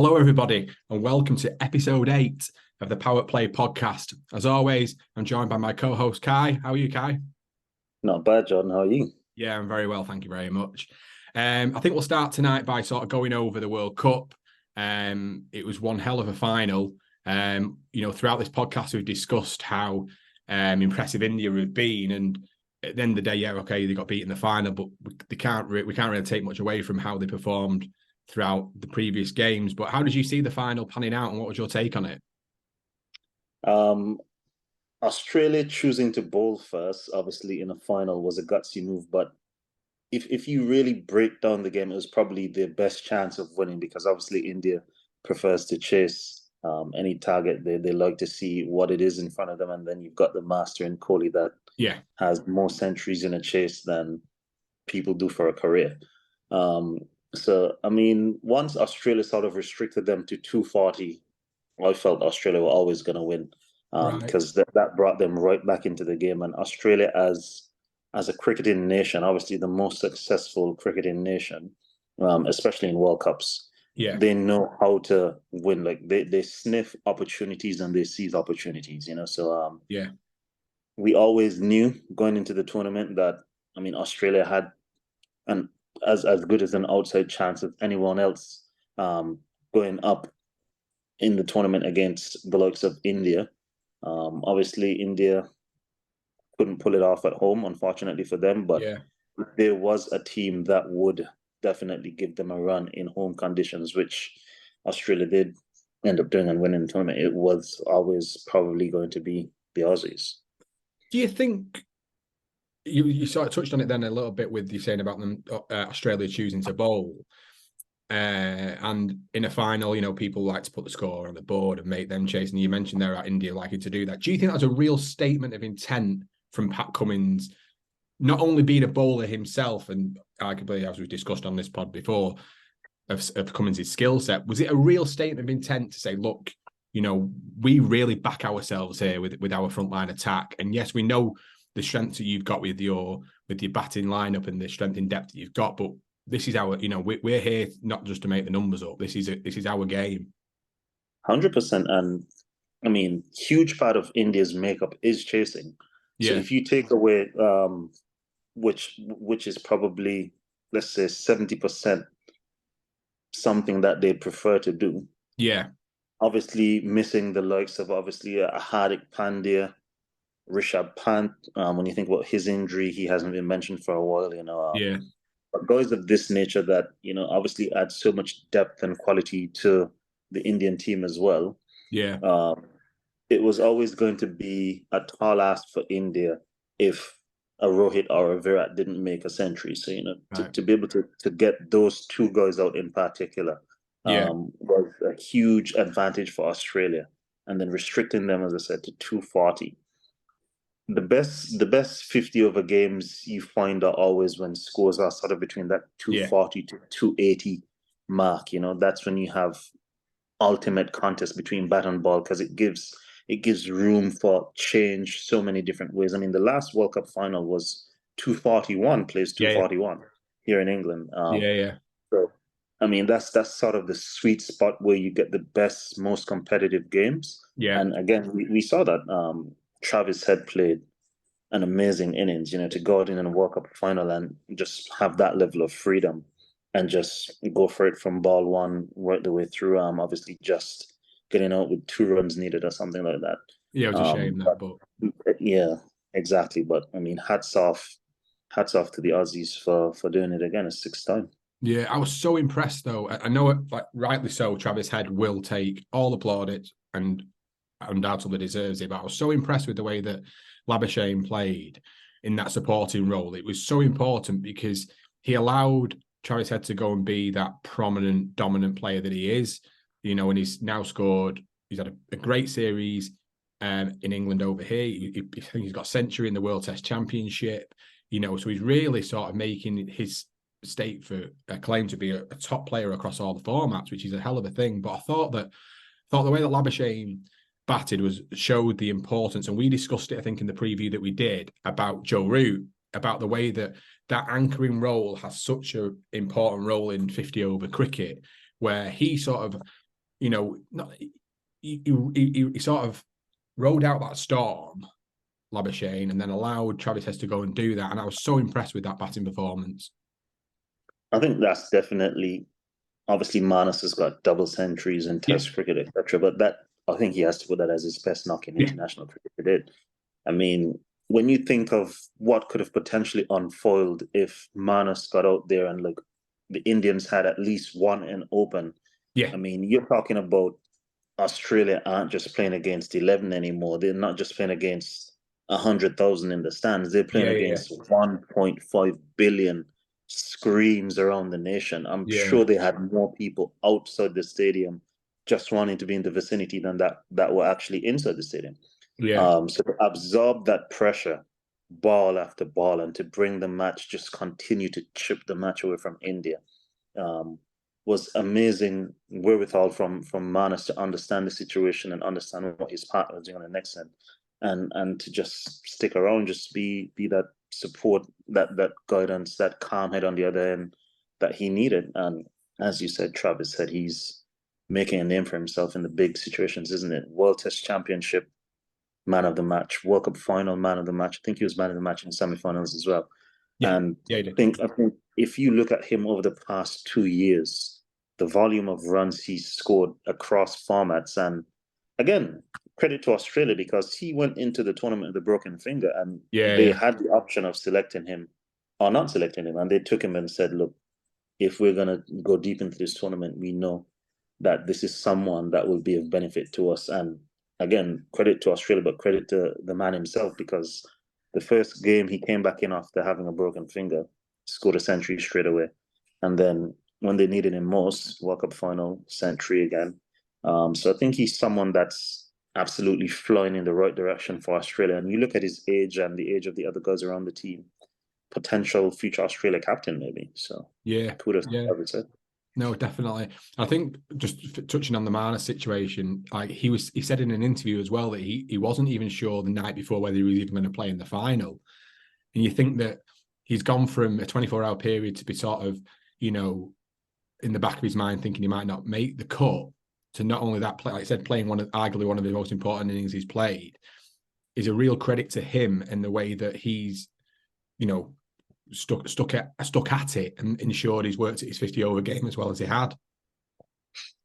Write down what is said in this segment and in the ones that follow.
Hello, everybody, and welcome to episode 8 of the PowettPlay Podcast. As always, I'm joined by my co-host, Kai. How are you, Kai? Not bad, Jordan. How are you? Yeah, I'm very well, thank you very much. I think we'll start tonight by sort of going over the World Cup. It was one hell of a final. Throughout this podcast, we've discussed how impressive India have been, and at the end of the day, yeah, okay, they got beat in the final, but we can't really take much away from how they performed throughout the previous games. But how did you see the final panning out, and what was your take on it? Australia choosing to bowl first, obviously in a final, was a gutsy move. But if you really break down the game, it was probably their best chance of winning because obviously India prefers to chase any target. They like to see what it is in front of them, and then you've got the master in Kohli that has more centuries in a chase than people do for a career. So, I mean, once Australia sort of restricted them to 240, I felt Australia were always going to win because that brought them right back into the game. And Australia, as a cricketing nation, obviously the most successful cricketing nation, especially in World Cups, they know how to win. Like they sniff opportunities and they seize opportunities, So, we always knew going into the tournament that, I mean, Australia had an as good as an outside chance of anyone else going up in the tournament against the likes of India. Obviously, India couldn't pull it off at home, unfortunately for them, but there was a team that would definitely give them a run in home conditions, which Australia did end up doing and winning the tournament. It was always probably going to be the Aussies. Do you think you sort of touched on it then a little bit with you saying about them Australia choosing to bowl, and in a final, people like to put the score on the board and make them chase. And you mentioned there about India liking to do that. Do you think that's a real statement of intent from Pat Cummins, not only being a bowler himself, and arguably, as we've discussed on this pod before, of Cummins' skill set? Was it a real statement of intent to say, look, we really back ourselves here with our frontline attack, and yes, we know the strength that you've got with your batting lineup and the strength in depth that you've got, but this is our, we're here not just to make the numbers up. This is our game. 100%, and I mean, huge part of India's makeup is chasing. So if you take away, which is probably, let's say, 70% something that they prefer to do. Yeah. Obviously, missing the likes of Hardik Pandya, Rishabh Pant. When you think about his injury, he hasn't been mentioned for a while. But guys of this nature that obviously add so much depth and quality to the Indian team as well. It was always going to be a tall ask for India if a Rohit or a Virat didn't make a century. So to be able to get those two guys out in particular was a huge advantage for Australia. And then restricting them, as I said, to 240. The best 50 over games you find are always when scores are sort of between that 240 to 280 mark. That's when you have ultimate contest between bat and ball because it gives room for change so many different ways. I mean, the last World Cup final was 241 plays 241 here in England. So, I mean, that's sort of the sweet spot where you get the best, most competitive games. And again, we saw that. Travis Head played an amazing innings, to go out in a World Cup final and just have that level of freedom and just go for it from ball one right the way through. Obviously, just getting out with 2 runs needed or something like that. Yeah, it was a shame that, but yeah, exactly. But I mean, hats off to the Aussies for doing it again a 6th time. Yeah, I was so impressed though. I know it, like rightly so. Travis Head will take all the plaudits and undoubtedly deserves it. But I was so impressed with the way that Labuschagne played in that supporting role. It was so important because he allowed Travis Head to go and be that prominent, dominant player that he is. And he's now scored. He's had a great series in England over here. I think he's got a century in the World Test Championship. So he's really sort of making his stake for a claim to be a top player across all the formats, which is a hell of a thing. But I thought the way that Labuschagne batted showed the importance, and we discussed it, I think, in the preview that we did about Joe Root, about the way that anchoring role has such an important role in 50 over cricket, where he sort of not he sort of rode out that storm, Labuschagne, and then allowed Travis Head to go and do that. And I was so impressed with that batting performance. I think that's definitely, obviously Marnus has got double centuries in Test cricket, etc. But that, I think he has to put that as his best knock in international cricket. He did. I mean, when you think of what could have potentially unfolded if Marnus got out there and like the Indians had at least one in open. I mean, you're talking about Australia aren't just playing against 11 anymore. They're not just playing against 100,000 in the stands. They're playing against 1.5 billion screams around the nation. I'm sure they had more people outside the stadium just wanting to be in the vicinity than that were actually inside the stadium. So to absorb that pressure, ball after ball, and to bring the match, just continue to chip the match away from India, was amazing wherewithal from Marnus to understand the situation and understand what his partner was doing on the next end, and to just stick around, just be that support, that guidance, that calm head on the other end that he needed. And as you said, Travis said, he's making a name for himself in the big situations, isn't it? World Test Championship man of the match, World Cup final man of the match. I think he was man of the match in the semi-finals as well. I think if you look at him over the past 2 years, the volume of runs he's scored across formats, and again, credit to Australia because he went into the tournament with a broken finger, and they had the option of selecting him or not selecting him, and they took him and said, look, if we're going to go deep into this tournament, we know that this is someone that will be of benefit to us. And again, credit to Australia, but credit to the man himself, because the first game he came back in after having a broken finger, scored a century straight away. And then when they needed him most, World Cup final, century again. So I think he's someone that's absolutely flying in the right direction for Australia. And you look at his age and the age of the other guys around the team, potential future Australia captain maybe. So kudos to Travis. No, definitely. I think just touching on the Marnus situation, like he said in an interview as well that he wasn't even sure the night before whether he was even going to play in the final. And you think that he's gone from a 24-hour period to be sort of, in the back of his mind thinking he might not make the cut, to not only that, like I said, playing arguably one of the most important innings he's played, is a real credit to him and the way that he's, stuck at it and ensured he's worked at his 50-over game as well as he had.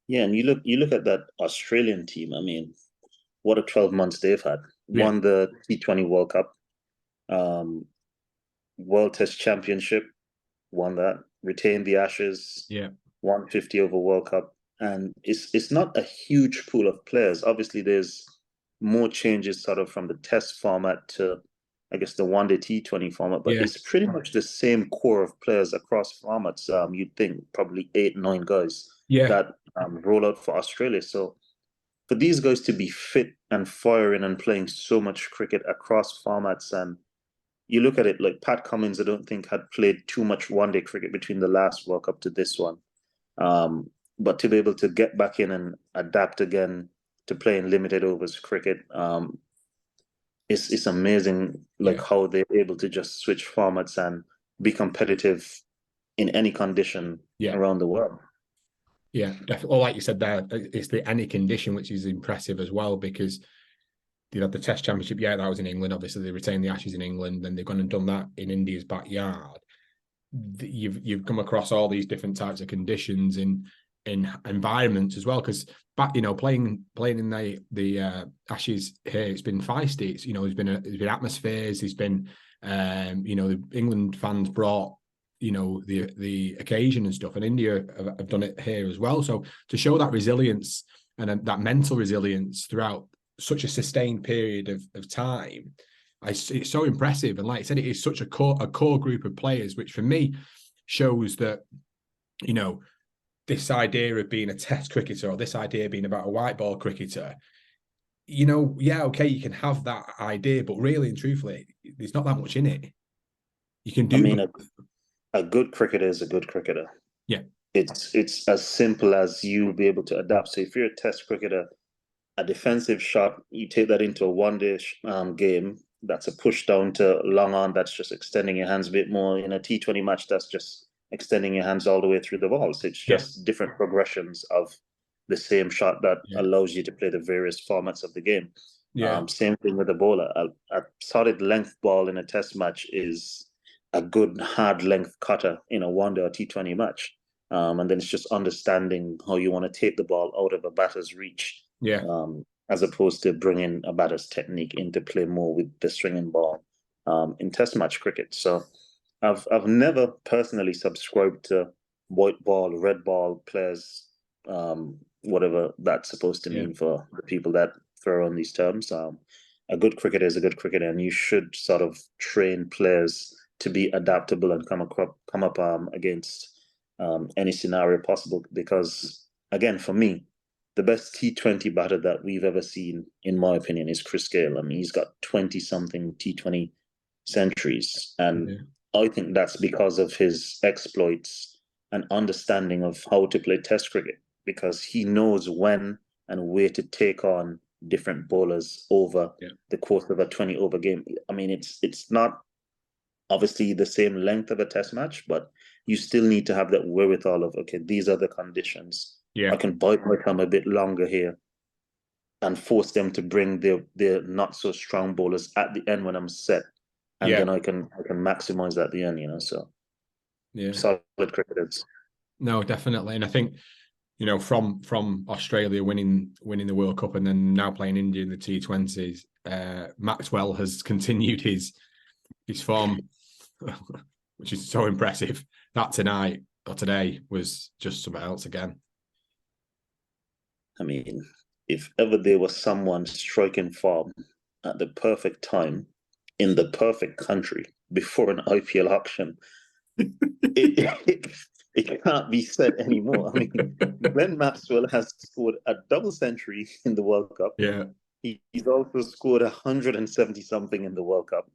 Yeah, and you look at that Australian team. I mean, what a 12 months they've had. Won the T20 World Cup, World Test Championship, won that, retained the Ashes, won 50-over World Cup. And it's not a huge pool of players. Obviously, there's more changes sort of from the Test format to, I guess, the one-day T20 format, but it's pretty much the same core of players across formats. You'd think probably 8-9 guys that roll out for Australia. So for these guys to be fit and firing and playing so much cricket across formats, and you look at it like Pat Cummins, I don't think had played too much one-day cricket between the last World Cup to this one. But to be able to get back in and adapt again to playing limited overs cricket, it's amazing, how they're able to just switch formats and be competitive in any condition around the world. Yeah, definitely. Well, like you said there, it's the any condition, which is impressive as well, because the Test Championship, that was in England. Obviously, they retained the Ashes in England, and they've gone and done that in India's backyard. You've come across all these different types of conditions in environments as well, because playing in the Ashes here, it's been feisty. It's there's been atmospheres. There's been the England fans brought the occasion and stuff, and India have done it here as well. So to show that resilience and that mental resilience throughout such a sustained period of time, it's so impressive. And like I said, it is such a core group of players, which for me shows that this idea of being a Test cricketer, or this idea of being about a white ball cricketer, okay, you can have that idea, but really and truthfully, there's not that much in it. You can do. I mean, a good cricketer is a good cricketer. Yeah, it's as simple as you'll be able to adapt. So if you're a Test cricketer, a defensive shot, you take that into a one-day game. That's a push down to long on. That's just extending your hands a bit more. In a T20 match, that's just extending your hands all the way through the ball. So it's just different progressions of the same shot that allows you to play the various formats of the game. Same thing with the bowler. A solid length ball in a test match is a good hard length cutter in a one-day or T20 match. And then it's just understanding how you want to take the ball out of a batter's reach. As opposed to bringing a batter's technique into play more with the swinging ball in test match cricket. So I've never personally subscribed to white ball, red ball players, whatever that's supposed to mean for the people that throw on these terms. A good cricketer is a good cricketer, and you should sort of train players to be adaptable and come up against any scenario possible. Because again, for me, the best T20 batter that we've ever seen, in my opinion, is Chris Gayle. I mean, he's got 20-something T20 centuries, and I think that's because of his exploits and understanding of how to play Test cricket, because he knows when and where to take on different bowlers over the course of a 20-over game. I mean, it's not obviously the same length of a Test match, but you still need to have that wherewithal of, okay, these are the conditions. I can bite my time a bit longer here and force them to bring their not so strong bowlers at the end when I'm set, and then I can maximize at the end. So solid cricketers. No, definitely, and I think from Australia winning the World Cup and then now playing India in the T20s, Maxwell has continued his form, which is so impressive. That tonight or today was just something else again. I mean, if ever there was someone striking form at the perfect time in the perfect country before an IPL auction, it can't be said anymore. I mean, Glenn Maxwell has scored a double century in the World Cup. He's also scored 170-something in the World Cup.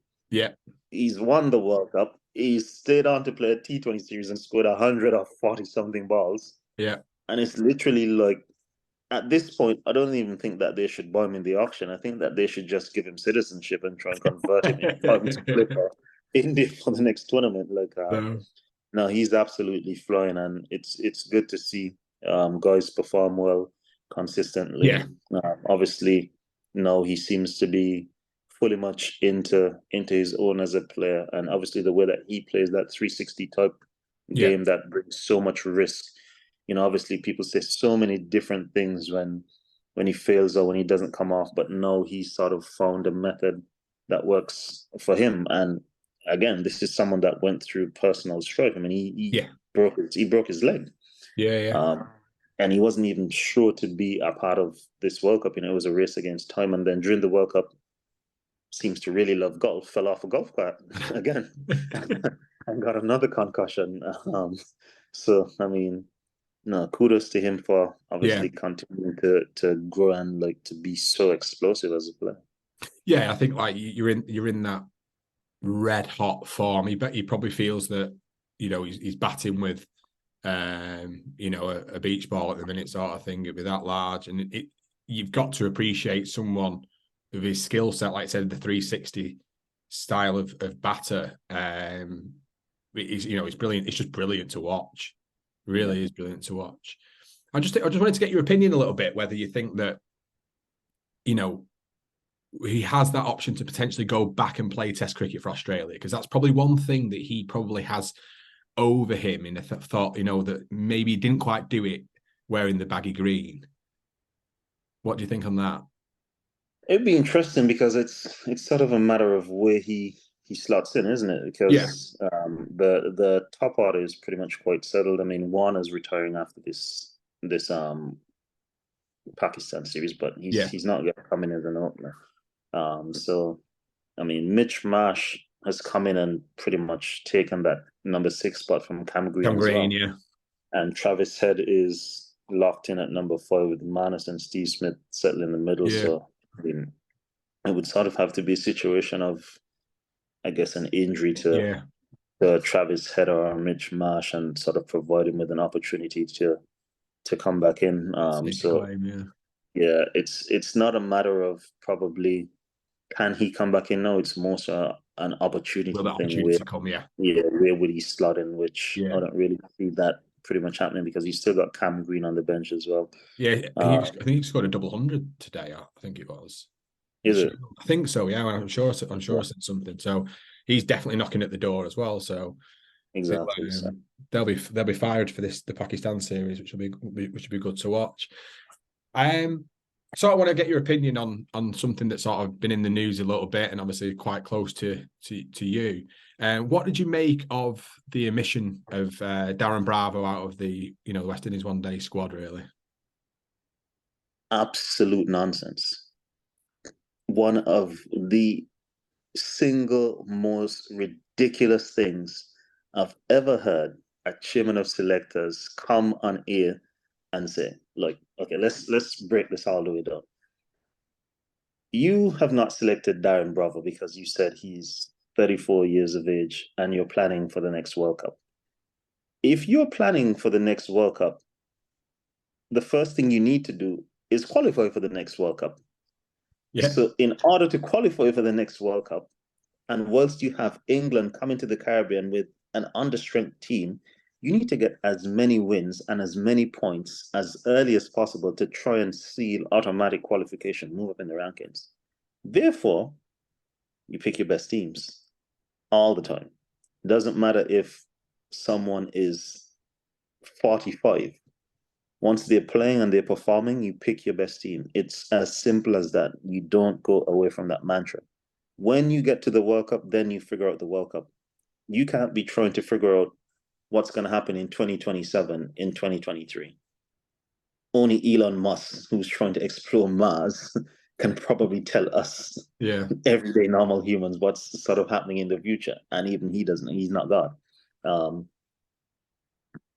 He's won the World Cup. He's stayed on to play a T20 series and scored 140-something balls. And it's literally like, at this point, I don't even think that they should buy him in the auction. I think that they should just give him citizenship and try and convert him in time to play for India for the next tournament. No, he's absolutely flying, and it's good to see guys perform well consistently. Obviously, he seems to be fully much into his own as a player, and obviously the way that he plays that 360 type game that brings so much risk. Obviously people say so many different things when he fails or when he doesn't come off, but no, he sort of found a method that works for him. And again, this is someone that went through personal strife. I mean, he broke his leg. And he wasn't even sure to be a part of this World Cup. It was a race against time. And then during the World Cup, seems to really love golf, fell off a golf cart again and got another concussion. So, I mean, no, kudos to him for obviously continuing to grow and to be so explosive as a player. I think you're in that red hot form. He probably feels that he's batting with a beach ball at the minute sort of thing. It'd be that large, and you've got to appreciate someone with his skill set, like I said, the 360 style of batter. It's brilliant. It's just brilliant to watch. Really is brilliant to watch. I just wanted to get your opinion a little bit, whether you think that he has that option to potentially go back and play Test cricket for Australia, because that's probably one thing that he probably has over him in the thought, that maybe he didn't quite do it wearing the baggy green. What do you think on that? It'd be interesting, because it's sort of a matter of where he slots in, isn't it? Because the top order is pretty much quite settled. I mean, Warner's retiring after this Pakistan series, but he's not going to come in as an opener. So, I mean, Mitch Marsh has come in and pretty much taken that number 6 spot from Cam Green. And Travis Head is locked in at number 5 with Marnus and Steve Smith settling in the middle. So, I mean, it would sort of have to be a situation of, I guess, an injury to Travis Head or Mitch Marsh, and sort of provide him with an opportunity to come back in. It's not a matter of probably can he come back in. No, it's more so an opportunity thing. To come, where would he slot in? Which I don't really see that pretty much happening because you still got Cam Green on the bench as well. Yeah, I think he scored a double 100 today. I think it was. Is it? I think so. Yeah, I'm sure. I said something. So he's definitely knocking at the door as well. So exactly. They'll be fired for the Pakistan series, which will be good to watch. So I want to get your opinion on something that's sort of been in the news a little bit and obviously quite close to you. What did you make of the omission of Darren Bravo out of the West Indies one day squad? Really, absolute nonsense. One of the single most ridiculous things I've ever heard a chairman of selectors come on air and say, "Look, okay, let's break this all the way down. You have not selected Darren Bravo because you said he's 34 years of age and you're planning for the next World Cup. If you're planning for the next World Cup, the first thing you need to do is qualify for the next World Cup. Yeah. So in order to qualify for the next World Cup, and whilst you have England coming to the Caribbean with an understrength team, you need to get as many wins and as many points as early as possible to try and seal automatic qualification, move up in the rankings. Therefore, you pick your best teams all the time. It doesn't matter if someone is 45. Once they're playing and they're performing, you pick your best team. It's as simple as that. You don't go away from that mantra. When you get to the World Cup, then you figure out the World Cup. You can't be trying to figure out what's going to happen in 2027, in 2023. Only Elon Musk, who's trying to explore Mars, can probably tell us, everyday normal humans, what's sort of happening in the future. And even he doesn't. He's not God.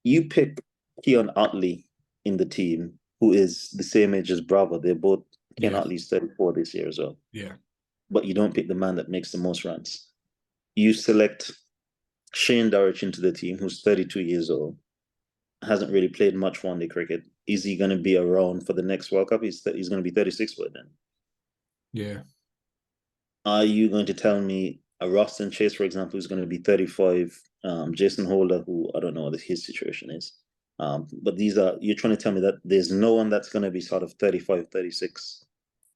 You pick Keon Otley in the team, who is the same age as Bravo. They're both, Keon Otley's 34 this year as well. Yeah. But you don't pick the man that makes the most runs. You select Shane Dowrich into the team, who's 32 years old, hasn't really played much one-day cricket. Is he going to be around for the next World Cup? He's going to be 36 by then. Yeah. Are you going to tell me a Roston Chase, for example, who's going to be 35, Jason Holder, who I don't know what his situation is. But you're trying to tell me that there's no one that's going to be sort of 35, 36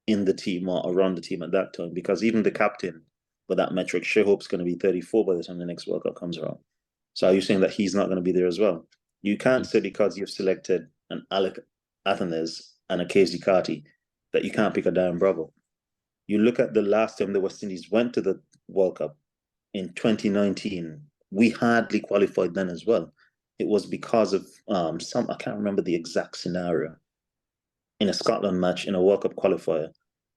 in the team or around the team at that time, because even the captain, for that metric, Hope's going to be 34 by the time the next World Cup comes around. So are you saying that he's not going to be there as well? You can't say because you've selected an Alec Athens and a KZ Carty that you can't pick a Darren Bravo. You look at the last time the West Indies went to the World Cup in 2019, we hardly qualified then as well. It was because of I can't remember the exact scenario, in a Scotland match in a World Cup qualifier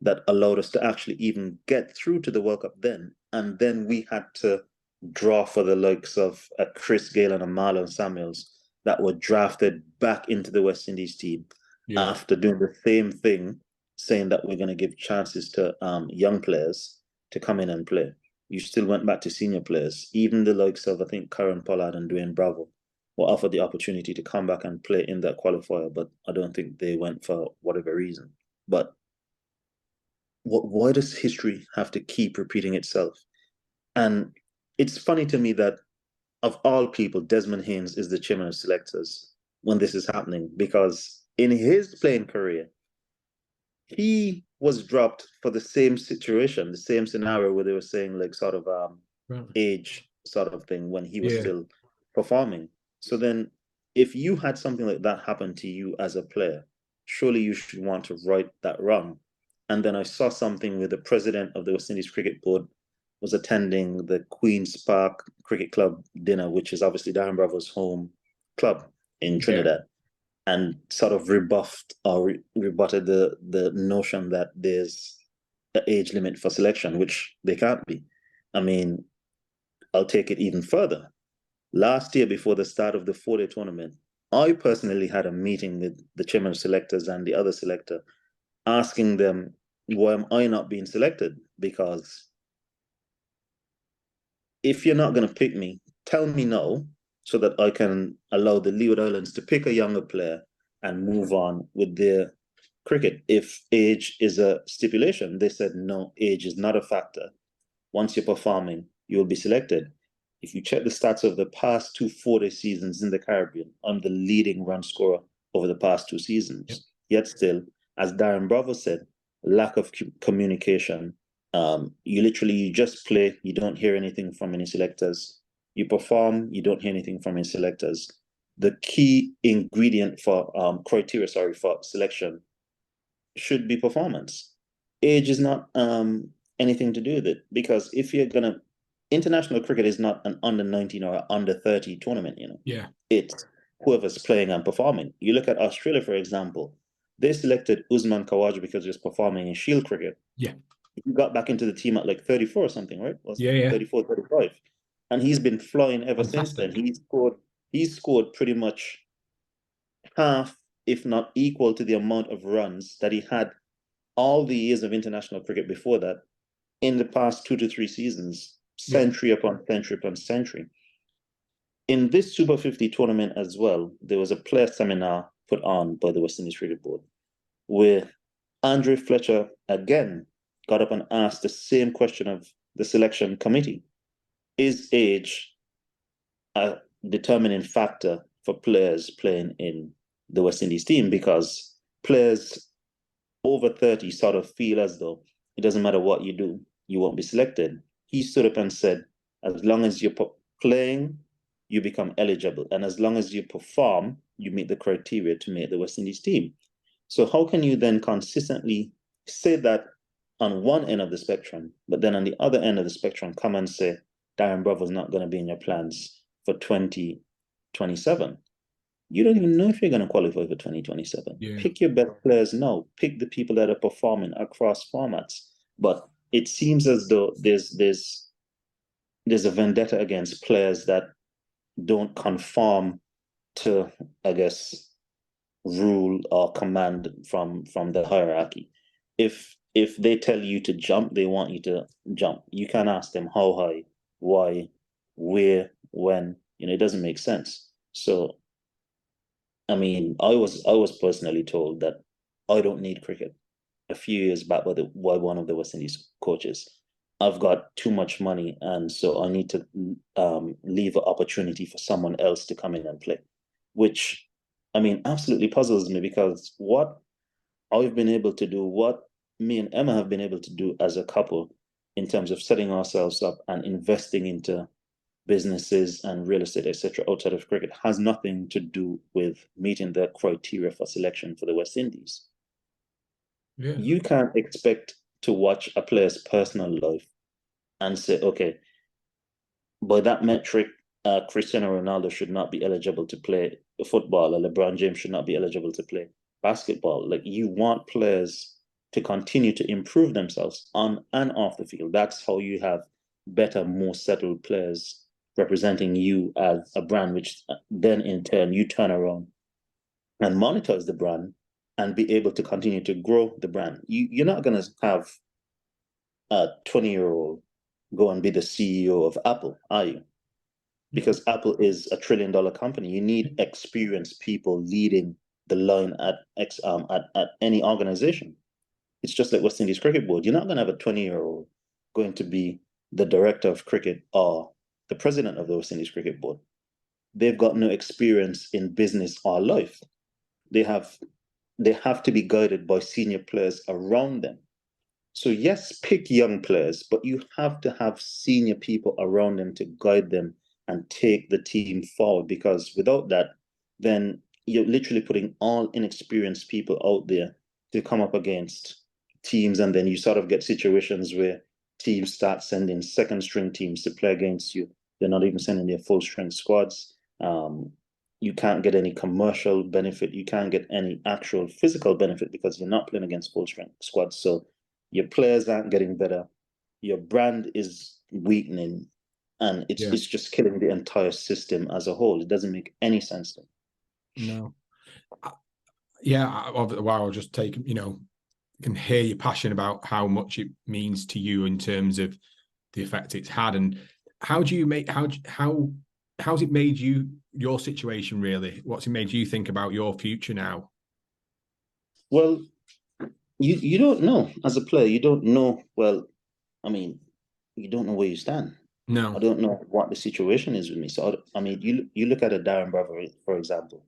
that allowed us to actually even get through to the World Cup then. And then we had to draw for the likes of a Chris Gayle and a Marlon Samuels that were drafted back into the West Indies team after doing the same thing, saying that we're going to give chances to young players to come in and play. You still went back to senior players. Even the likes of, I think, Kieran Pollard and Dwayne Bravo were offered the opportunity to come back and play in that qualifier, but I don't think they went for whatever reason. But why does history have to keep repeating itself? And it's funny to me that, of all people, Desmond Haynes is the chairman of selectors when this is happening, because in his playing career, he was dropped for the same situation, the same scenario where they were saying like sort of age sort of thing when he was still performing. So then if you had something like that happen to you as a player, surely you should want to right that wrong. And then I saw something where the president of the West Indies Cricket Board was attending the Queen's Park Cricket Club dinner, which is obviously Darren Bravo's home club in Trinidad, and sort of rebuffed or rebutted the notion that there's an age limit for selection, which they can't be. I mean, I'll take it even further. Last year, before the start of the 4-day tournament, I personally had a meeting with the chairman of selectors and the other selector, asking them, why am I not being selected? Because if you're not going to pick me, tell me no, so that I can allow the Leeward Islands to pick a younger player and move on with their cricket. If age is a stipulation, they said no, age is not a factor. Once you're performing, you'll be selected. if you check the stats of the past 2 4-day seasons in the Caribbean, I'm the leading run scorer over the past 2 seasons. Yep. Yet still, as Darren Bravo said, lack of communication. You just play, you don't hear anything from any selectors. You perform, you don't hear anything from any selectors. The key ingredient for criteria for selection should be performance. Age is not anything to do with it, because if you're gonna, international cricket is not an under 19 or under 30 tournament. Yeah, it's whoever's playing and performing. You look at Australia, for example. They selected Usman Khawaja because he was performing in Shield cricket. Yeah. He got back into the team at like 34 or something, right? Yeah. 34, 35. And he's been flying ever since then. He's scored pretty much half, if not equal to the amount of runs that he had all the years of international cricket before that in the past 2 to 3 seasons, century upon century upon century. In this Super 50 tournament as well, there was a player seminar put on by the West Indies Cricket Board, where Andre Fletcher again got up and asked the same question of the selection committee. Is age a determining factor for players playing in the West Indies team? Because players over 30 sort of feel as though it doesn't matter what you do, you won't be selected. He stood up and said, as long as you're playing, you become eligible. And as long as you perform, you meet the criteria to make the West Indies team. So how can you then consistently say that on one end of the spectrum, but then on the other end of the spectrum, come and say, Darren Bravo is not going to be in your plans for 2027? You don't even know if you're going to qualify for 2027. Yeah. Pick your best players now. Pick the people that are performing across formats. But it seems as though there's a vendetta against players that don't conform to, I guess, rule or command from the hierarchy. If they tell you to jump, they want you to jump. You can't ask them how high, why, where, when. It doesn't make sense. So, I mean, I was personally told that I don't need cricket a few years back by one of the West Indies coaches. I've got too much money, and so I need to leave an opportunity for someone else to come in and play, which, I mean, absolutely puzzles me, because what I've been able to do, what me and Emma have been able to do as a couple in terms of setting ourselves up and investing into businesses and real estate, etc., outside of cricket, has nothing to do with meeting the criteria for selection for the West Indies. Yeah. You can't expect to watch a player's personal life and say, okay, by that metric, Cristiano Ronaldo should not be eligible to play football, or LeBron James should not be eligible to play basketball. Like, you want players to continue to improve themselves on and off the field. That's how you have better, more settled players representing you as a brand, which then in turn you turn around and monitors the brand and be able to continue to grow the brand. You're not going to have a 20-year-old go and be the CEO of Apple, are you? Because Apple is a $1 trillion company. You need experienced people leading the line at any organization. It's just like West Indies Cricket Board. You're not going to have a 20-year-old going to be the director of cricket or the president of the West Indies Cricket Board. They've got no experience in business or life. They have to be guided by senior players around them. So yes, pick young players, but you have to have senior people around them to guide them and take the team forward, because without that, then you're literally putting all inexperienced people out there to come up against teams, and then you sort of get situations where teams start sending second string teams to play against you. They're not even sending their full strength squads. You can't get any commercial benefit. You can't get any actual physical benefit because you're not playing against full strength squads. So your players aren't getting better. Your brand is weakening, and it's just killing the entire system as a whole. It doesn't make any sense to me. No. Wow, I'll just take, can hear your passion about how much it means to you in terms of the effect it's had. And how's it made your situation really? What's it made you think about your future now? Well, you don't know as a player. You don't know. Well, I mean, you don't know where you stand. No. I don't know what the situation is with me. So, I mean, you look at a Darren Bravo, for example.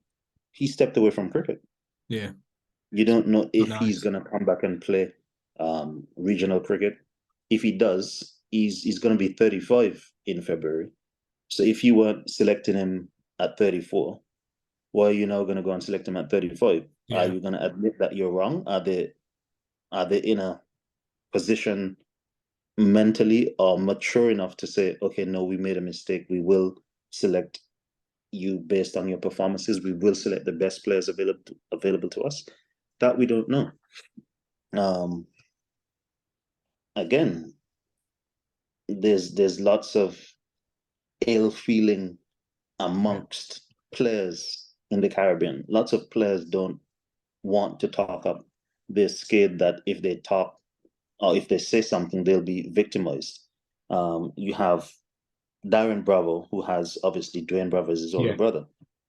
He stepped away from cricket. Yeah. You don't know if he's Nice. going to come back and play regional cricket. If he does, he's going to be 35 in February. So if you weren't selecting him at 34, why are you now going to go and select him at 35? Yeah. Are you going to admit that you're wrong? Are they in a position mentally or mature enough to say, okay, no, we made a mistake. We will select you based on your performances. We will select the best players available to us. That we don't know. Again, there's lots of ill feeling amongst players in the Caribbean. Lots of players don't want to talk up. They're scared that if they talk or if they say something, they'll be victimized. You have Darren Bravo, who has obviously Dwayne Bravo as his older brother.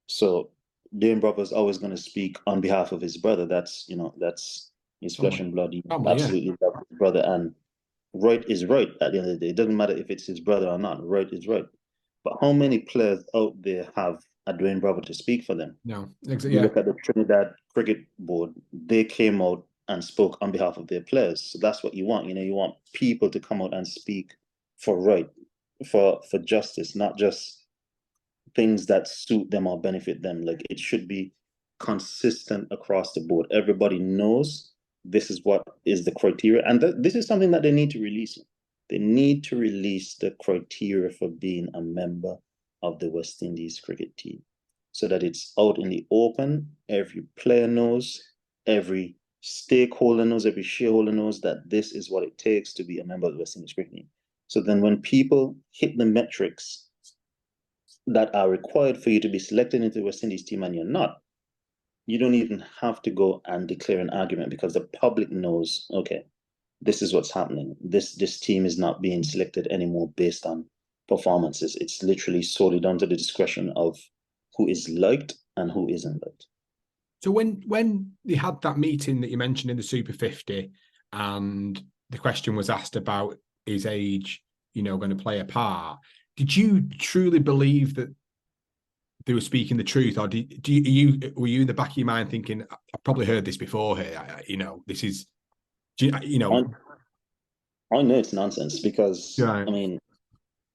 So Dwayne Bravo is always going to speak on behalf of his brother. That's his flesh and blood. He absolutely loves his brother, and right is right at the end of the day. It doesn't matter if it's his brother or not. Right is right. But how many players out there have a Dwayne Bravo to speak for them? No, exactly. You look at the Trinidad Cricket Board. They came out and spoke on behalf of their players. So that's what you want. You want people to come out and speak for right, for justice, not just things that suit them or benefit them. Like, it should be consistent across the board. Everybody knows this is what is the criteria, and this is something that they need to release. They need to release the criteria for being a member of the West Indies cricket team, so that it's out in the open. Every player knows, every stakeholder knows, every shareholder knows that this is what it takes to be a member of the West Indies cricket team. So then when people hit the metrics that are required for you to be selected into the West Indies team and you're not, you don't even have to go and declare an argument, because the public knows, okay, this is what's happening. This team is not being selected anymore based on performances. It's literally solely down to the discretion of who is liked and who isn't liked. So when they had that meeting that you mentioned in the Super 50, and the question was asked about his age, going to play a part, did you truly believe that they were speaking the truth, or were you in the back of your mind thinking, I've probably heard this before here, this is, I know it's nonsense, because I mean,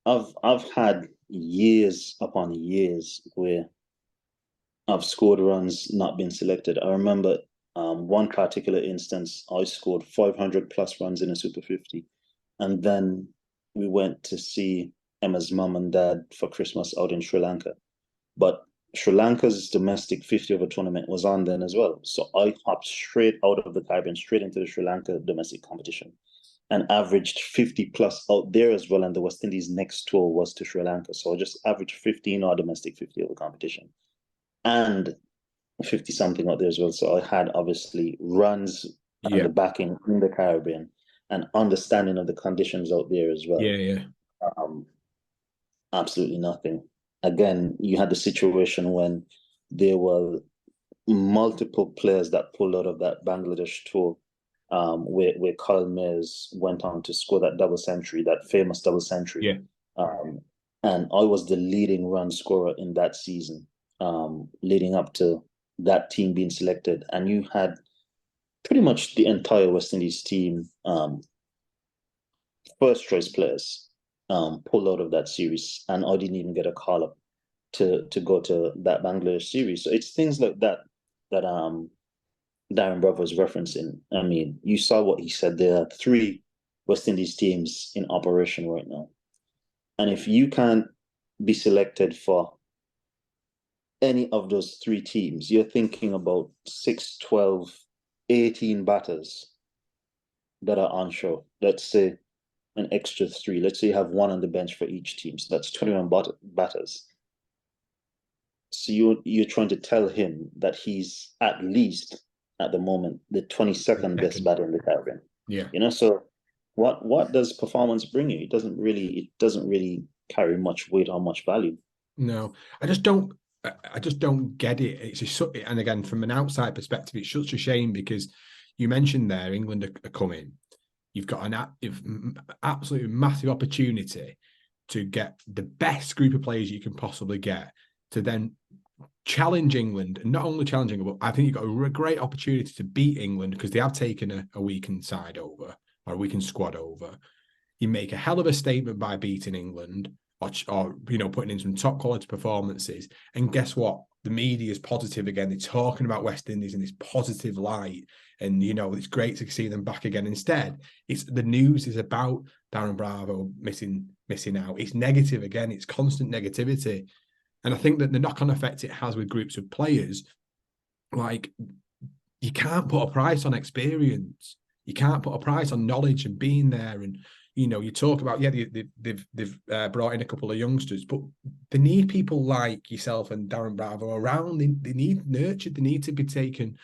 I've had years upon years where I've scored runs not been selected. I remember one particular instance, I scored 500 plus runs in a Super 50, and then we went to see Emma's mum and dad for Christmas out in Sri Lanka. But Sri Lanka's domestic 50 over tournament was on then as well. So I hopped straight out of the Caribbean, straight into the Sri Lanka domestic competition, and averaged 50 plus out there as well. And the West Indies next tour was to Sri Lanka. So I just averaged 15 our domestic 50 over competition, and 50 something out there as well. So I had obviously runs and the backing in the Caribbean and understanding of the conditions out there as well. Absolutely nothing. Again, you had the situation when there were multiple players that pulled out of that Bangladesh tour, where Kyle Mayers went on to score that double century, that famous double century. And I was the leading run scorer in that season, leading up to that team being selected. And you had pretty much the entire West Indies team, first choice players, pulled out of that series, and I didn't even get a call up to go to that Bangladesh series. So it's things like that Darren Bravo is referencing. I mean, you saw what he said. There are 3 West Indies teams in operation right now, and if you can't be selected for any of those 3 teams, you're thinking about 6, 12, 18 batters that are on show. Let's say an extra 3. Let's say you have 1 on the bench for each team. So that's 21 batters. So you're trying to tell him that he's at least, at the moment, the 22nd best batter in the Caribbean. So what does performance bring you? It doesn't really carry much weight or much value. No, I just don't get it. It's just, and again, from an outside perspective, it's such a shame, because you mentioned there England are coming. You've got an absolutely massive opportunity to get the best group of players you can possibly get to then challenge England, and not only challenging, but I think you've got a great opportunity to beat England because they have taken a weakened side over, or a weakened squad over. You make a hell of a statement by beating England, or putting in some top quality performances. And guess what? The media is positive again. They're talking about West Indies in this positive light, and it's great to see them back again. Instead, it's the news is about Darren Bravo missing out. It's negative again. It's constant negativity. And I think that the knock-on effect it has with groups of players, like, you can't put a price on experience. You can't put a price on knowledge and being there. And, you talk about, they've brought in a couple of youngsters, but they need people like yourself and Darren Bravo around. They need nurtured. They need to be taken,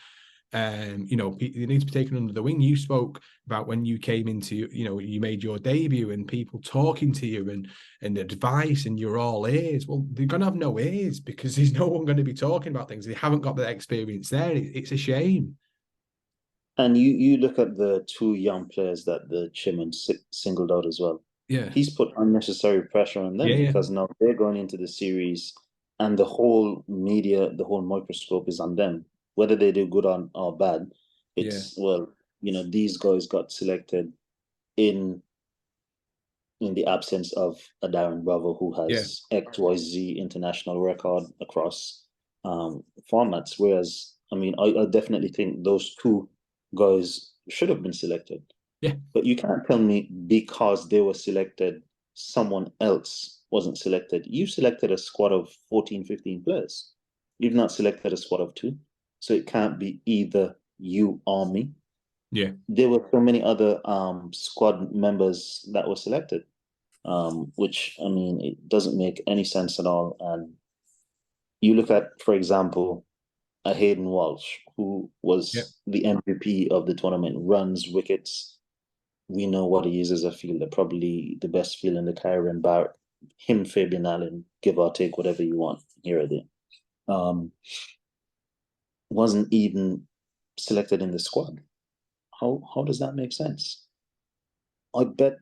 they need to be taken under the wing. You spoke about when you came into, you made your debut and people talking to you and advice, and you're all ears. Well, they're going to have no ears because there's no one going to be talking about things. They haven't got the experience there. It's a shame. And you look at the two young players that the chairman singled out as well. Yeah. He's put unnecessary pressure on them because now they're going into the series and the whole media, the whole microscope is on them. Whether they do good or bad, these guys got selected in the absence of a Darren Bravo who has XYZ international record across formats. Whereas, I definitely think those two guys should have been selected. Yeah. But you can't tell me because they were selected, someone else wasn't selected. You selected a squad of 14, 15 players. You've not selected a squad of 2. So it can't be either you or me. Yeah. There were so many other squad members that were selected, which, it doesn't make any sense at all. And you look at, for example, a Hayden Walsh, who was the MVP of the tournament, runs wickets. We know what he is as a fielder, probably the best fielder in the Kieran, bar him, Fabian Allen, give or take whatever you want here or there. Wasn't even selected in the squad. How does that make sense? I bet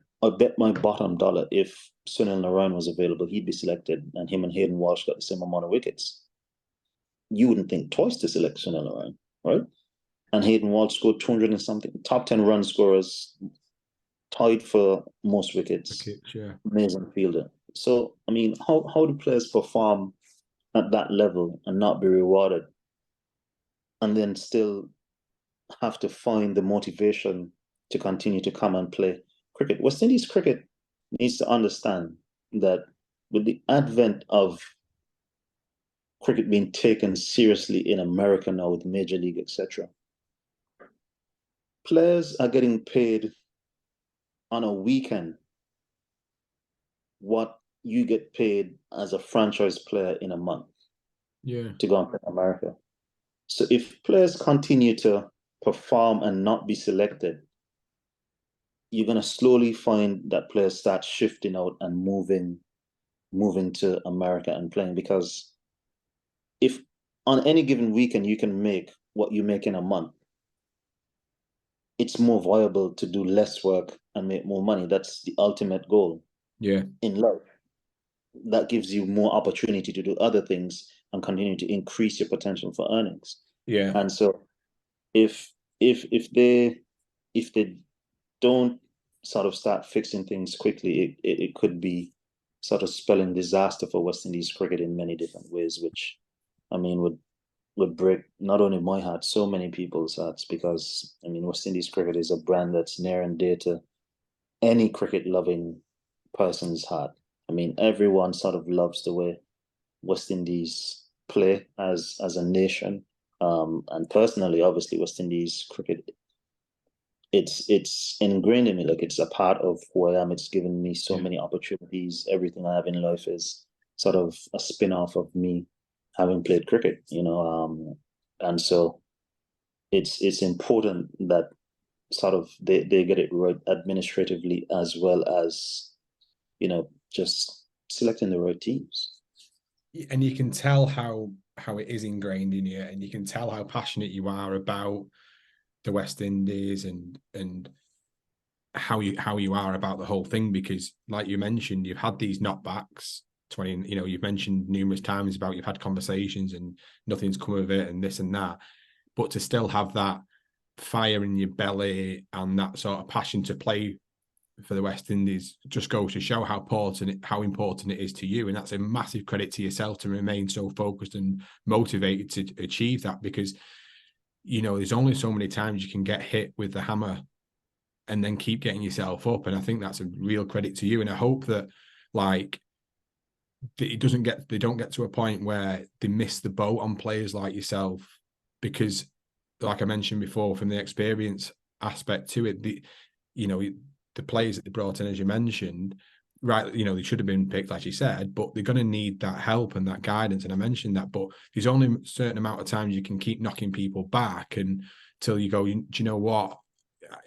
my bottom dollar if Sunil Narayan was available, he'd be selected, and him and Hayden Walsh got the same amount of wickets. You wouldn't think twice to select Sunil Narayan, right? And Hayden Walsh scored 200 and something, top 10 run scorers, tied for most wickets. Amazing fielder. So, how do players perform at that level and not be rewarded? And then still have to find the motivation to continue to come and play cricket. West Indies cricket needs to understand that with the advent of cricket being taken seriously in America now with Major League, etc., players are getting paid on a weekend what you get paid as a franchise player in a month to go and play in America. So if players continue to perform and not be selected, you're going to slowly find that players start shifting out and moving to America and playing, because if on any given weekend you can make what you make in a month, it's more viable to do less work and make more money. That's the ultimate goal in life. That gives you more opportunity to do other things and continue to increase your potential for earnings. And so if they don't sort of start fixing things quickly, it could be sort of spelling disaster for West Indies cricket in many different ways, which would break not only my heart, so many people's hearts, because West Indies cricket is a brand that's near and dear to any cricket loving person's heart. Everyone sort of loves the way West Indies play as a nation. And personally, obviously, West Indies cricket, it's ingrained in me. Like, it's a part of who I am. It's given me so many opportunities. Everything I have in life is sort of a spin-off of me having played cricket, and so it's important that sort of they get it right administratively, as well as, just selecting the right teams. And you can tell how it is ingrained in you, and you can tell how passionate you are about the West Indies and how you are about the whole thing, because like you mentioned, you've had these knockbacks. You've mentioned numerous times about you've had conversations and nothing's come of it and this and that, but to still have that fire in your belly and that sort of passion to play for the West Indies just goes to show how important it is to you. And that's a massive credit to yourself to remain so focused and motivated to achieve that, because there's only so many times you can get hit with the hammer and then keep getting yourself up. And I think that's a real credit to you. And I hope that they don't get to a point where they miss the boat on players like yourself, because like I mentioned before, from the experience aspect to it, the players that they brought in, as you mentioned, right, they should have been picked, like you said, but they're going to need that help and that guidance. And I mentioned that, but there's only a certain amount of times you can keep knocking people back until you go, do you know what?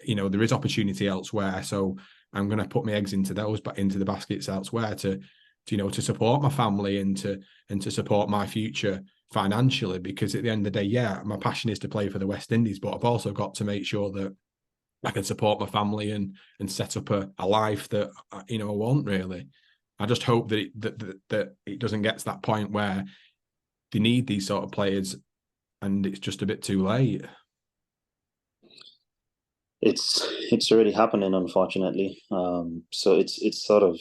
There is opportunity elsewhere. So I'm going to put my eggs into the baskets elsewhere to support my family and to support my future financially, because at the end of the day, yeah, my passion is to play for the West Indies, but I've also got to make sure that I can support my family and set up a life that I want, really. I just hope that it doesn't get to that point where they need these sort of players and it's just a bit too late. It's already happening, unfortunately. So it's sort of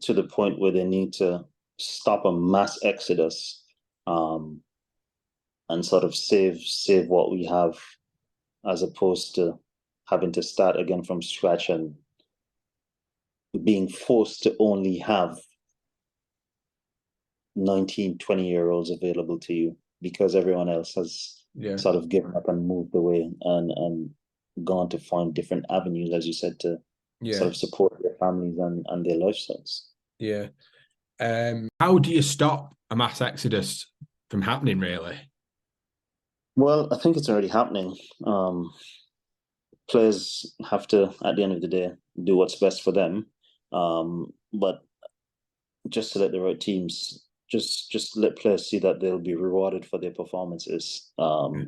to the point where they need to stop a mass exodus, and sort of save what we have, as opposed to having to start again from scratch and being forced to only have 19, 20-year-olds available to you because everyone else has sort of given up and moved away and gone to find different avenues, as you said, to sort of support their families and their lifestyles. Yeah. How do you stop a mass exodus from happening, really? Well, I think it's already happening. Players have to, at the end of the day, do what's best for them. But just to let the right teams, just let players see that they'll be rewarded for their performances.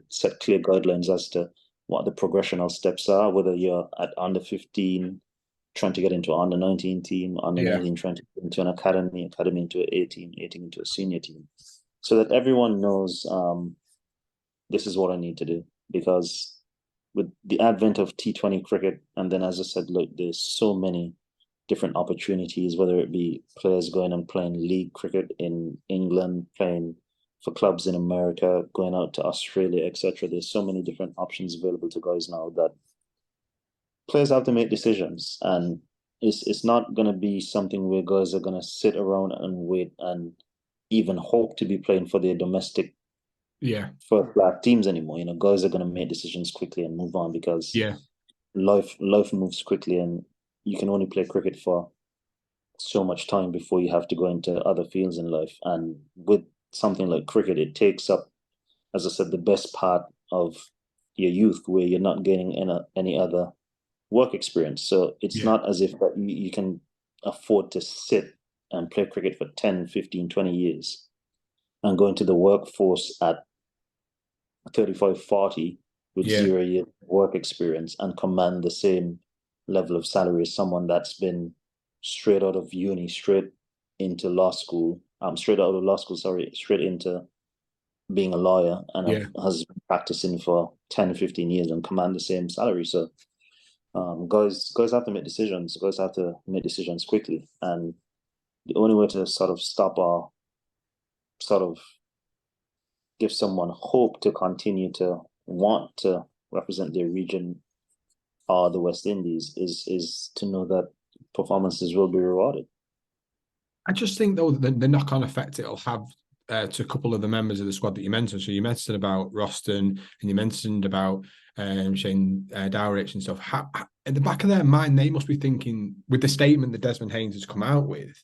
Set clear guidelines as to what the progressional steps are, whether you're at under 15, trying to get into an under 19 team, under 19 trying to get into an academy into an 18 into a senior team, so that everyone knows this is what I need to do. Because with the advent of T20 cricket, and then, as I said, look, there's so many different opportunities, whether it be players going and playing league cricket in England, playing for clubs in America, going out to Australia, etc. There's so many different options available to guys now that players have to make decisions. And it's not going to be something where guys are going to sit around and wait and even hope to be playing for their domestic first class teams anymore. Guys are going to make decisions quickly and move on, because life moves quickly, and you can only play cricket for so much time before you have to go into other fields in life. And with something like cricket, it takes up, as I said, the best part of your youth, where you're not getting any other work experience. So it's not as if that you can afford to sit and play cricket for 10, 15, 20 years and go into the workforce at 35, 40 with 0 years work experience and command the same level of salary as someone that's been straight out of uni, straight into law school, straight into being a lawyer, and has been practicing for 10, 15 years and command the same salary. So guys have to make decisions. Guys have to make decisions quickly. And the only way to sort of stop or sort of give someone hope to continue to want to represent their region or the West Indies is to know that performances will be rewarded. I just think, though, the knock-on effect it'll have to a couple of the members of the squad that you mentioned. So you mentioned about Roston and you mentioned about Shane Dowrich and stuff. At the back of their mind, they must be thinking, with the statement that Desmond Haynes has come out with,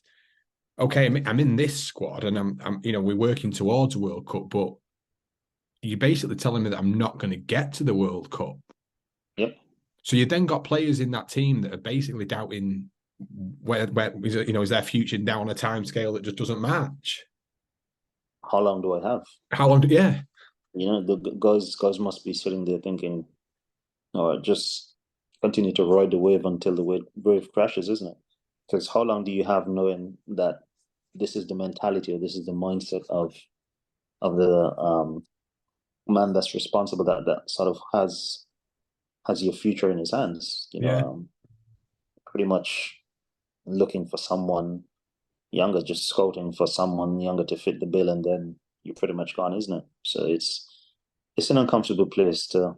okay, I'm in this squad and I'm we're working towards a World Cup, but you're basically telling me that I'm not going to get to the World Cup. Yep. So you then got players in that team that are basically doubting where is their future down a timescale that just doesn't match. How long do I have? How long? The guys must be sitting there thinking, all right, just continue to ride the wave until the wave crashes, isn't it? Because how long do you have knowing that this is the mentality or this is the mindset of the man that's responsible, that sort of has your future in his hands, pretty much looking for someone younger, just scouting for someone younger to fit the bill, and then you're pretty much gone, isn't it? So it's an uncomfortable place to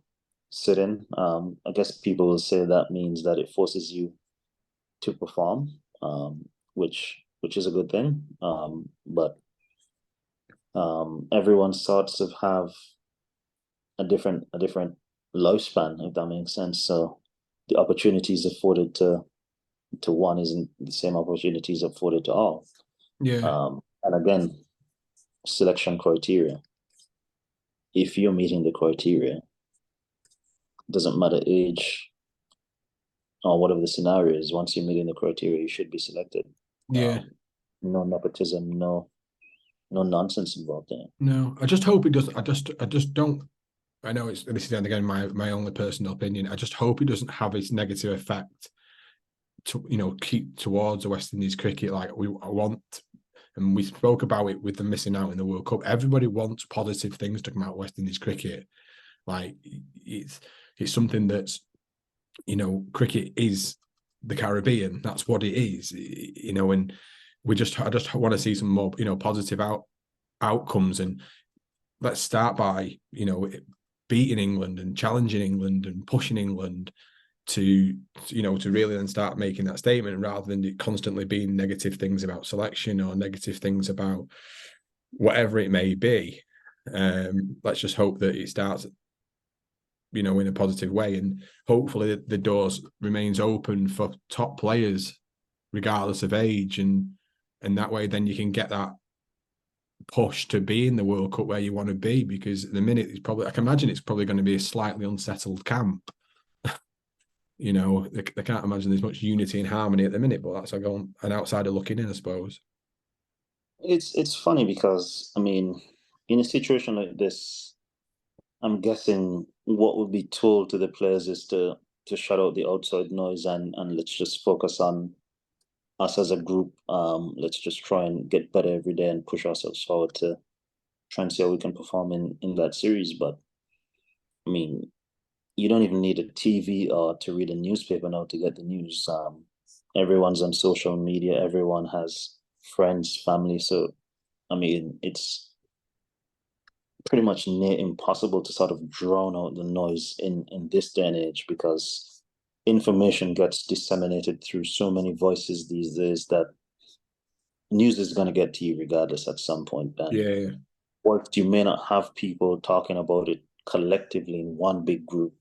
sit in. I guess people will say that means that it forces you to perform, which is a good thing. But everyone starts to have a different lifespan, if that makes sense. So the opportunities afforded to one isn't the same opportunities afforded to all. Yeah. And again, selection criteria. If you're meeting the criteria, doesn't matter age or whatever the scenario is, once you're meeting the criteria, you should be selected. Yeah. No nepotism, no nonsense involved in it. No, I just hope it doesn't. I just don't. I know this is again my only personal opinion. I just hope it doesn't have its negative effect to keep towards the West Indies cricket. Like I want, and we spoke about it with them missing out in the World Cup. Everybody wants positive things to come out of West Indies cricket. Like it's something that's, cricket is the Caribbean. That's what it is. And I just want to see some more positive outcomes. And let's start by beating England and challenging England and pushing England to really then start making that statement, rather than it constantly being negative things about selection or negative things about whatever it may be. Let's just hope that it starts in a positive way, and hopefully the doors remains open for top players regardless of age, and that way then you can get that push to be in the World Cup where you want to be, because at the minute I can imagine it's probably going to be a slightly unsettled camp. They can't imagine there's much unity and harmony at the minute, but that's an outsider looking in, I suppose. It's funny because, I mean, in a situation like this, I'm guessing what would be told to the players is to shut out the outside noise and let's just focus on us as a group. Let's just try and get better every day and push ourselves forward to try and see how we can perform in that series. But I mean, you don't even need a TV or to read a newspaper now to get the news. Everyone's on social media. Everyone has friends, family. So, I mean, it's pretty much near impossible to sort of drown out the noise in this day and age, because information gets disseminated through so many voices these days that news is going to get to you regardless at some point. And yeah. whilst you may not have people talking about it collectively in one big group,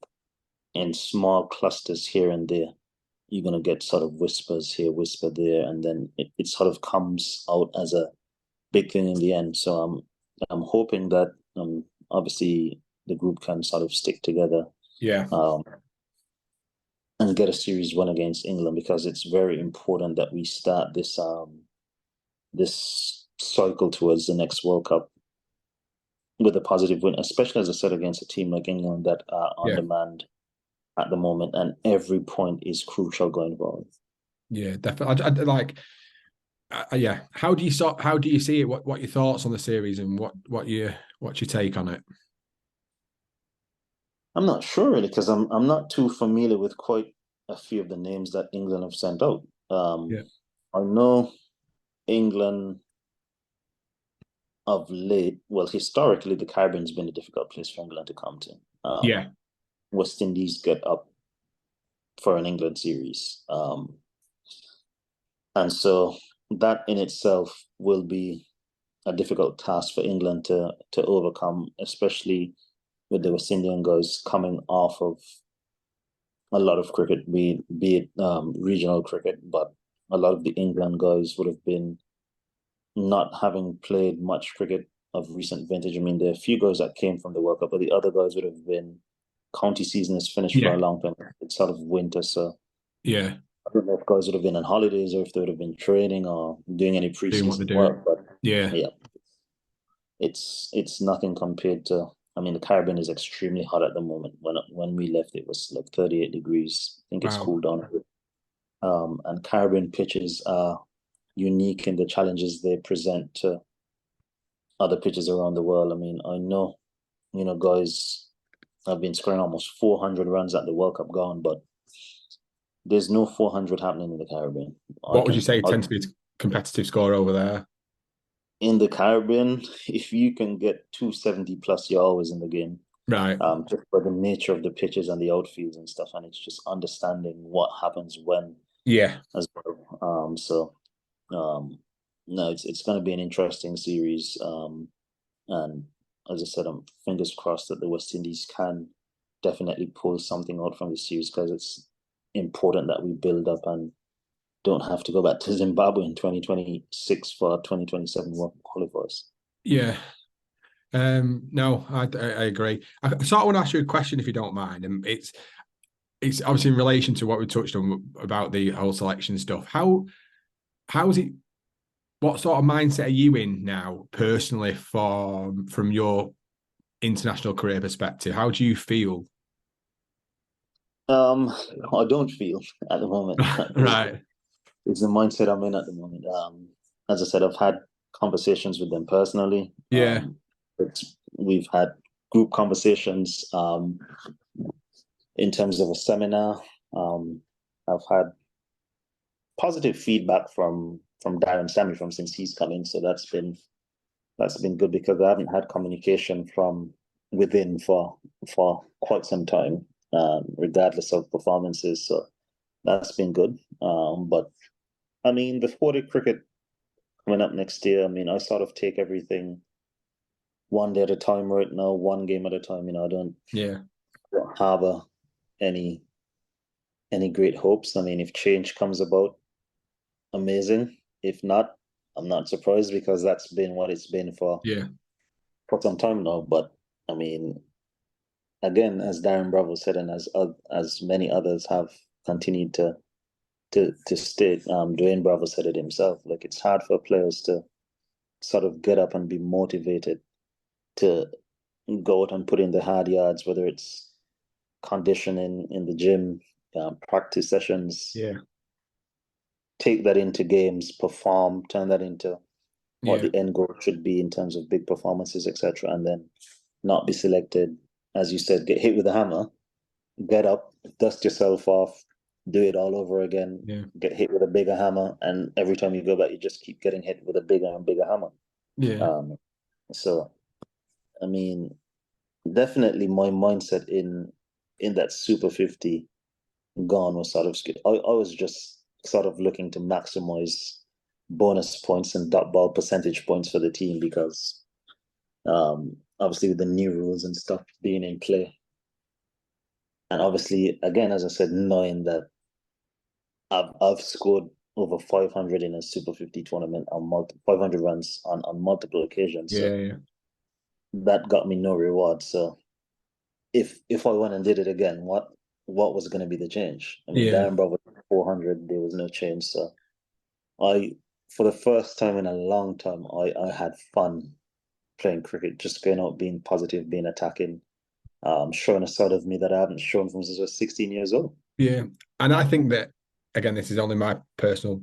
in small clusters here and there, you're going to get sort of whispers here, whisper there, and then it sort of comes out as a big thing in the end. So I'm hoping that obviously the group can sort of stick together, and get a series win against England, because it's very important that we start this this cycle towards the next World Cup with a positive win, especially, as I said, against a team like England that are on demand at the moment, and every point is crucial going forward. Yeah, definitely. Yeah. How do you see it? What your thoughts on the series, and what's your take on it? I'm not sure really, because I'm not too familiar with quite a few of the names that England have sent out. I know England of late, well, historically, the Caribbean's been a difficult place for England to come to. West Indies get up for an England series. And so that in itself will be a difficult task for England to overcome, especially with the West Indian guys coming off of a lot of cricket, be it regional cricket, but a lot of the England guys would have been not having played much cricket of recent vintage. I mean, there are a few guys that came from the World Cup, but the other guys would have been, county season is finished for a long time. It's sort of winter, so I don't know if guys would have been on holidays or if they would have been training or doing any preseason work. But it's nothing compared to I mean, the Caribbean is extremely hot at the moment. When we left, it was like 38 degrees. I think it's cooled down a bit. And Caribbean pitches are unique in the challenges they present to other pitches around the world. I mean, I know, guys have been scoring almost 400 runs at the World Cup gone, but there's no 400 happening in the Caribbean. What would you say tends to be a competitive score over there? In the Caribbean, if you can get 270 plus, you're always in the game. Right. Just for the nature of the pitches and the outfields and stuff, and it's just understanding what happens when. Yeah. As well. No, it's going to be an interesting series. And as I said, I'm fingers crossed that the West Indies can definitely pull something out from the series, because it's important that we build up and don't have to go back to Zimbabwe in 2026 for 2027 World qualifiers. Yeah. No, I agree. I sort of want to ask you a question, if you don't mind, and it's obviously in relation to what we touched on about the whole selection stuff. How is it? What sort of mindset are you in now, personally, from your international career perspective? How do you feel? I don't feel at the moment. Right. It's the mindset I'm in at the moment. As I said, I've had conversations with them personally. Yeah. We've had group conversations. In terms of a seminar, I've had positive feedback from Darren Bravo since he's come in. So that's been good, because I haven't had communication from within for quite some time, regardless of performances. So that's been good. But I mean, the 40 cricket coming up next year, I mean, I sort of take everything one day at a time right now, one game at a time. I don't harbor any great hopes. I mean, if change comes about, amazing. If not, I'm not surprised, because that's been what it's been for some time now. But I mean, again, as Darren Bravo said, and as many others have continued to state, Dwayne Bravo said it himself, like, it's hard for players to sort of get up and be motivated to go out and put in the hard yards, whether it's conditioning in the gym, practice sessions, take that into games, perform, turn that into what the end goal should be in terms of big performances, etc., and then not be selected, as you said, get hit with a hammer, get up, dust yourself off, do it all over again, get hit with a bigger hammer, and every time you go back, you just keep getting hit with a bigger and bigger hammer. So, I mean, definitely my mindset in that Super 50 gone was sort of skewed. I was just sort of looking to maximize bonus points and dot ball percentage points for the team, because obviously with the new rules and stuff being in play, and obviously, again, as I said, knowing that I've scored over 500 in a Super 50 tournament, on 500 runs on multiple occasions. That got me no reward. So if I went and did it again, what was going to be the change? I mean, Darren Bravo 400, there was no change. So for the first time in a long time, I had fun playing cricket, just going out, being positive, being attacking, showing a side of me that I haven't shown from since I was 16 years old. Yeah. And I think that, again, this is only my personal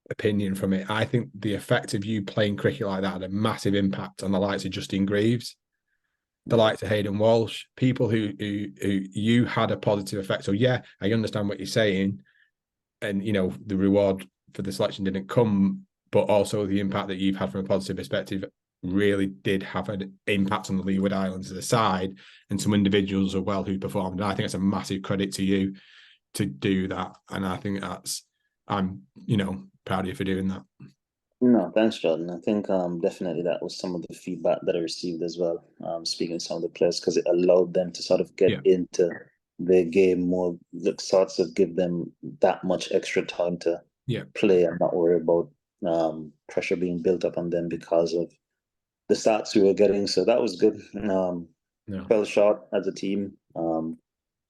opinion from it. I think the effect of you playing cricket like that had a massive impact on the likes of Justin Greaves, the likes of Hayden Walsh, people who you had a positive effect. So I understand what you're saying, and the reward for the selection didn't come, but also the impact that you've had from a positive perspective really did have an impact on the Leeward Islands as a side, and some individuals as well who performed. And I think it's a massive credit to you to do that, and I think I'm proud of you for doing that. No, thanks, Jordan. I think definitely that was some of the feedback that I received as well, speaking to some of the players, because it allowed them to sort of get into their game more, sorts of give them that much extra time to play and not worry about pressure being built up on them because of the stats we were getting. So that was good. Fell short as a team,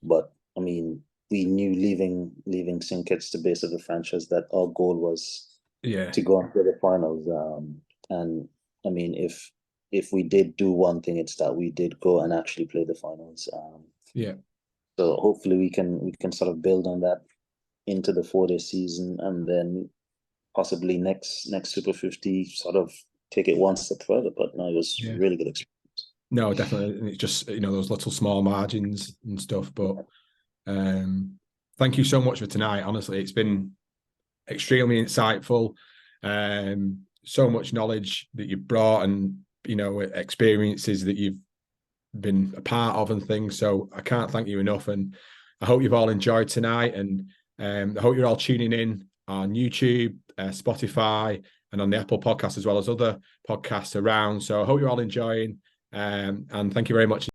but I mean, we knew leaving St. Kitts, the base of the franchise, that our goal was to go into the finals. And I mean, if if we did do one thing, it's that we did go and actually play the finals. So hopefully we can sort of build on that into the 4-day season, and then possibly next Super 50 sort of take it one step further. But no, it was really good experience. No, definitely. It's just, those little small margins and stuff. But thank you so much for tonight. Honestly, it's been extremely insightful. So much knowledge that you've brought, and experiences that you've been a part of and things. So I can't thank you enough. And I hope you've all enjoyed tonight. And I hope you're all tuning in on YouTube, Spotify, and on the Apple Podcast, as well as other podcasts around. So I hope you're all enjoying. And thank you very much.